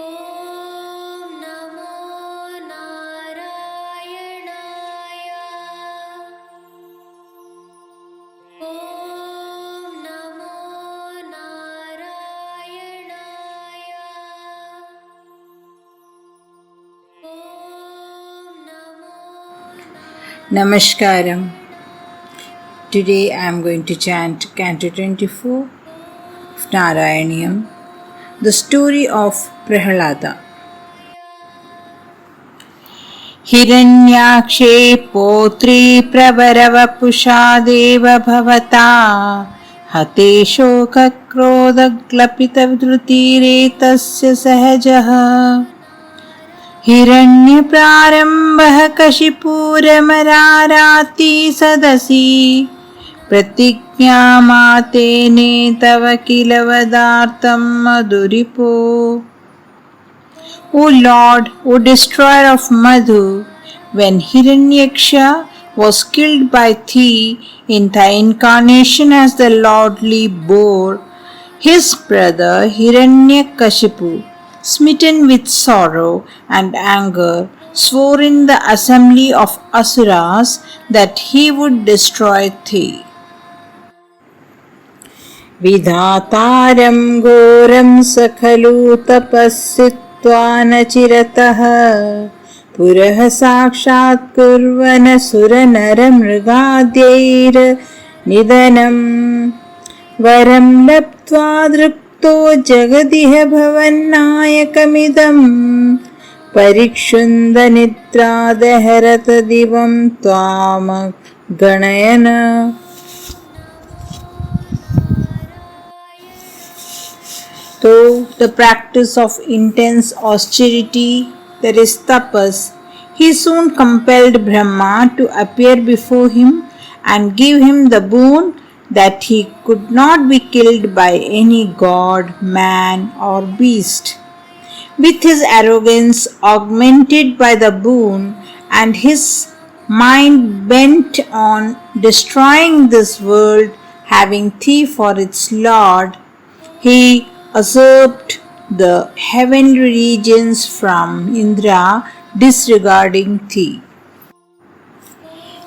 ॐ नमो नारायणाय। ॐ नमो नारायणाय। ॐ नमो Namaskaram. Today I am going to chant Canto 24 of Narayaniam, the story of Prahalada. Hiranyakshe potri pravaravapuषा deva bhavata hate shoka krodha glapita dhrutiretasya sahajaha हिरण्यप्रारम्भः कशिपूरमराराति सदसि प्रतिज्ञामातेने तव किल वदार्थं मधुरिपो. O Lord, O destroyer of Madhu, when Hiranyaksha was killed by thee in thy incarnation as the lordly boar, his brother Hiranyakashipu, smitten with sorrow and anger, swore in the assembly of Asuras that he would destroy thee. Vidhataram goram sakhalu tapasitva nachirataha purah sakshat kurvana suranara mrigadyair nidanam varam laptva drupto jagadiha bhavannayakam parikshunda nidradaharata divam tvam ganayana. Through the practice of intense austerity, that is tapas, he soon compelled Brahma to appear before him and give him the boon that he could not be killed by any god, man or beast. With his arrogance augmented by the boon and his mind bent on destroying this world, having thee for its lord, he usurped the heavenly regions from Indra, disregarding thee.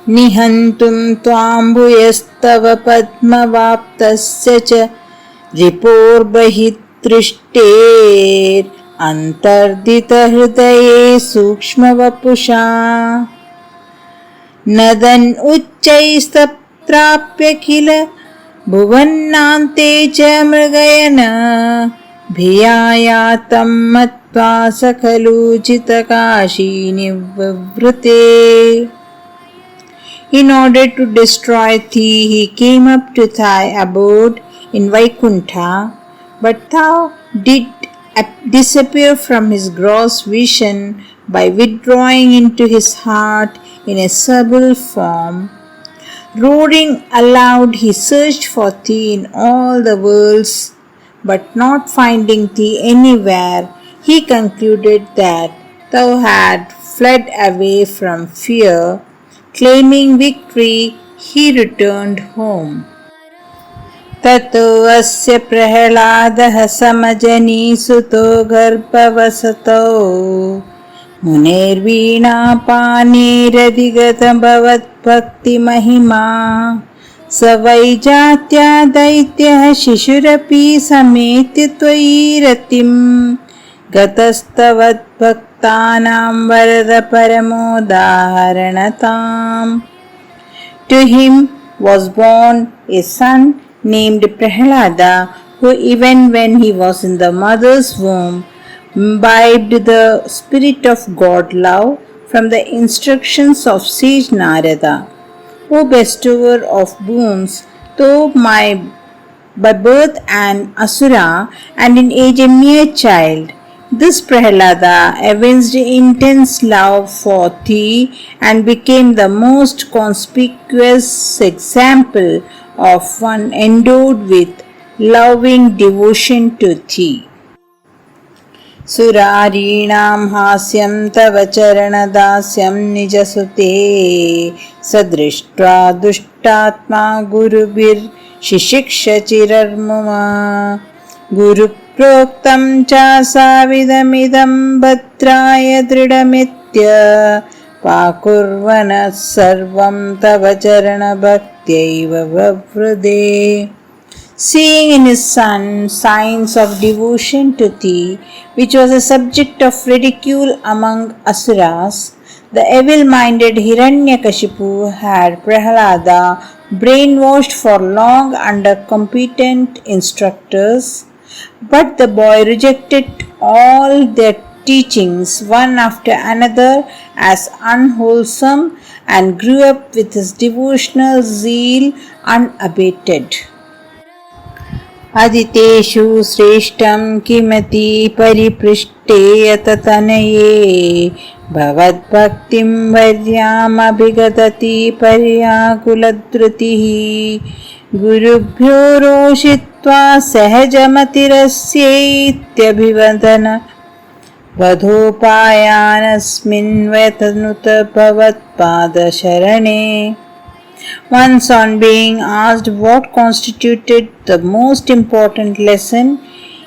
Nihantum tvam bhuyastava padmavaptasya cha riporbahittrishter antardita hridaye sukshmavapusha nadan uchchaistaprapya khila भुवन्नान्ते च मृगयन भियायातं मत्वा सकलूचितकाशी निवृते. In order to destroy thee, he came up to thy abode in Vaikuntha, but thou did disappear from his gross vision by withdrawing into his heart in a subtle form. Roaring aloud, he searched for thee in all the worlds, but not finding thee anywhere, he concluded that thou had fled away from fear. Claiming victory, he returned home. Tato asya prahladaha samajani suto garbhavasato मुनेर्वीणा पानेरधिगतं भवद्भक्ति महिमा स वै जात्या दैत्यः शिशुरपि समेत्य त्वयि रतिं गतस्तवद्भक्तानां वरद परमोदाहरणताम्. To him was born a son named Prahlada, who even when he was in the mother's womb imbibed the spirit of God love from the instructions of sage Narada. O bestower of boons, though by birth an asura and in age a mere child, this Prahlada evinced intense love for thee and became the most conspicuous example of one endowed with loving devotion to thee. सुरारीणां हास्यं तव चरणदास्यं निजसुते सदृष्ट्वा दुष्टात्मा गुरुभिर्शिशिक्ष चिरर्मुमा गुरुः प्रोक्तं चासाविदमिदं भद्राय दृढमित्य पाकुर्वनः सर्वं तव चरणभक्त्यैव ववृधे. Seeing in his son signs of devotion to thee, which was a subject of ridicule among asuras, the evil-minded Hiranyakashipu had Prahalada brainwashed for long under competent instructors, but the boy rejected all their teachings one after another as unwholesome and grew up with his devotional zeal unabated. अदितेषु श्रेष्ठं किमति परिपृष्टे यततनये भवद्भक्तिं वर्यामभिगदति पर्याकुलधृतिः गुरुभ्यो रोषित्वा सहजमतिरस्येत्यभिवदन वधोपायानस्मिन् वयतनुत भवत्पादशरणे. Once on being asked what constituted the most important lesson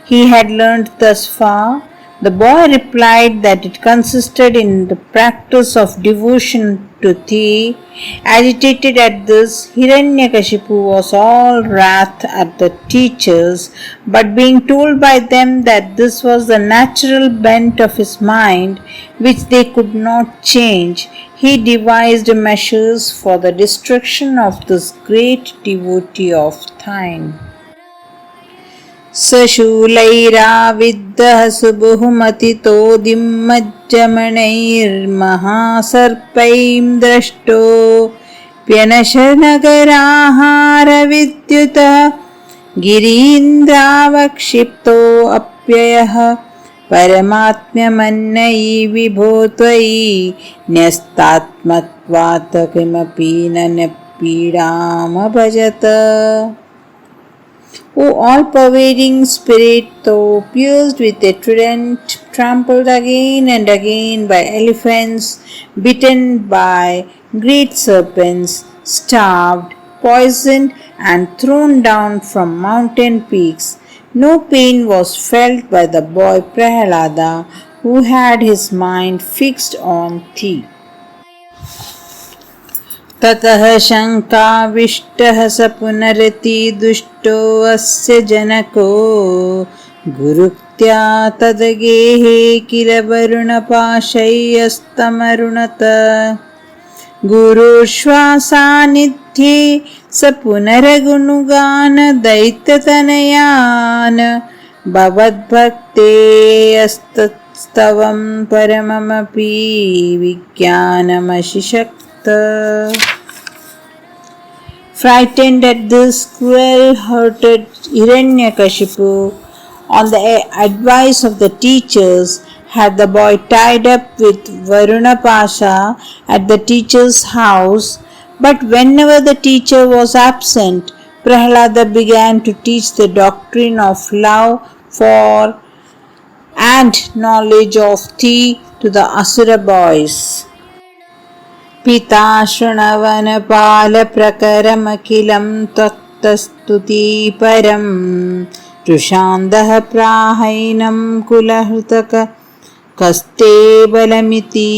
he had learned thus far, the boy replied that it consisted in the practice of devotion to thee. Agitated at this, Hiranyakashipu was all wrath at the teachers, but being told by them that this was the natural bent of his mind, which they could not change, he devised measures for the destruction of this great devotee of thine. सशूलैराविद्धः सुबहुमतितो दिम्मज्जमणैर्महासर्पैं द्रष्टो प्यनशनगराहारविद्युतः गिरीन्द्रावक्षिप्तो अप्ययः परमात्म्यमन्नयि विभो त्वयि न्यस्तात्मत्वात् किमपि न पीडामभजत. O all-pervading spirit, though pierced with a trident, trampled again and again by elephants, bitten by great serpents, starved, poisoned, and thrown down from mountain peaks, no pain was felt by the boy Prahalada, who had his mind fixed on thee. ततः शङ्काविष्टः स पुनरति दुष्टो अस्य जनको गुरुक्त्या तदगेहे किल वरुणपाशैस्तमरुणत. गुरुश्वासानिध्ये स पुनरगुणगान दैत्यतनयान् भवद्भक्तेस्तवं परममपि विज्ञानमशिषक्त. Frightened at this, cruel-hearted Hiranyakashipu, on the advice of the teachers, had the boy tied up with Varunapasha at the teacher's house, but whenever the teacher was absent, Prahalada began to teach the doctrine of love for and knowledge of thee to the Asura boys. पिता शृण्वनपालप्रकरमखिलं त्वत्तस्तुति परं रुषान्दः प्राहैनं कुलहृतक कस्ते बलमिति.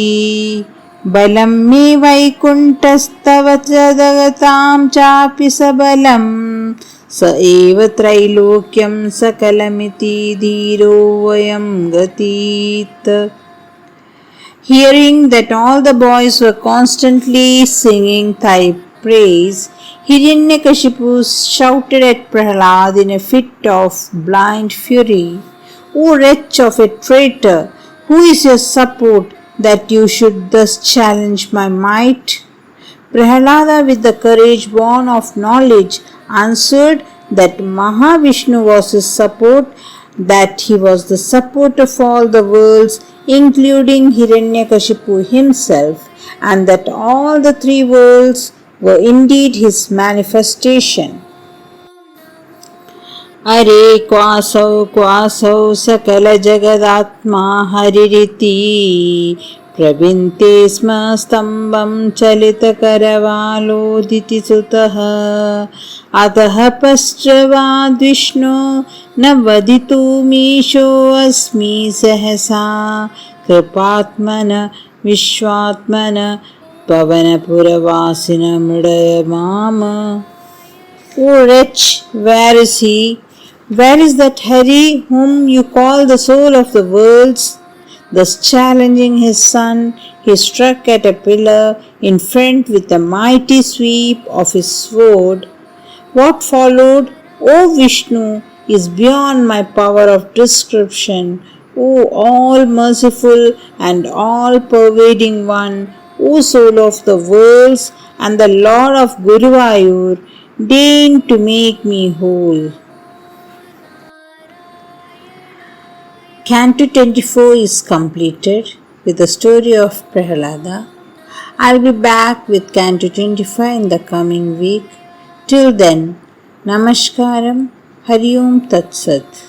बलं मे वैकुण्ठस्तव च जगतां चापि सबलं स एव त्रैलोक्यं सकलमिति धीरो वयं गतीत्. Hearing that all the boys were constantly singing thy praise, Hiranyakashipu shouted at Prahalad in a fit of blind fury, O wretch of a traitor, who is your support that you should thus challenge my might? Prahalada, with the courage born of knowledge, answered that Mahavishnu was his support, that he was the support of all the worlds, including Hiranyakashipu himself, and that all the three worlds were indeed his manifestation. अरे क्वासौ सकल जगदात्मा हरिरिति प्रविन्ते स्म स्तम्भं चलितकरवालोदिति सुतः अतः पश्चाद्विष्णो न वदितुमीशोऽस्मि सहसा कृपात्मन विश्वात्मन पवनपुरवासिन मृडय माम. O wretch, where is he? Where is that Hari whom you call the soul of the worlds? Thus challenging his son, he struck at a pillar in front with a mighty sweep of his sword. What followed, O Vishnu, is beyond my power of description. O all merciful and all pervading one, O soul of the worlds and the Lord of Guruvayur, deign to make me whole. Canto 24 is completed with the story of Prahalada. I'll be back with Canto 25 in the coming week. Till then, Namaskaram, Hari Om Tat Sat.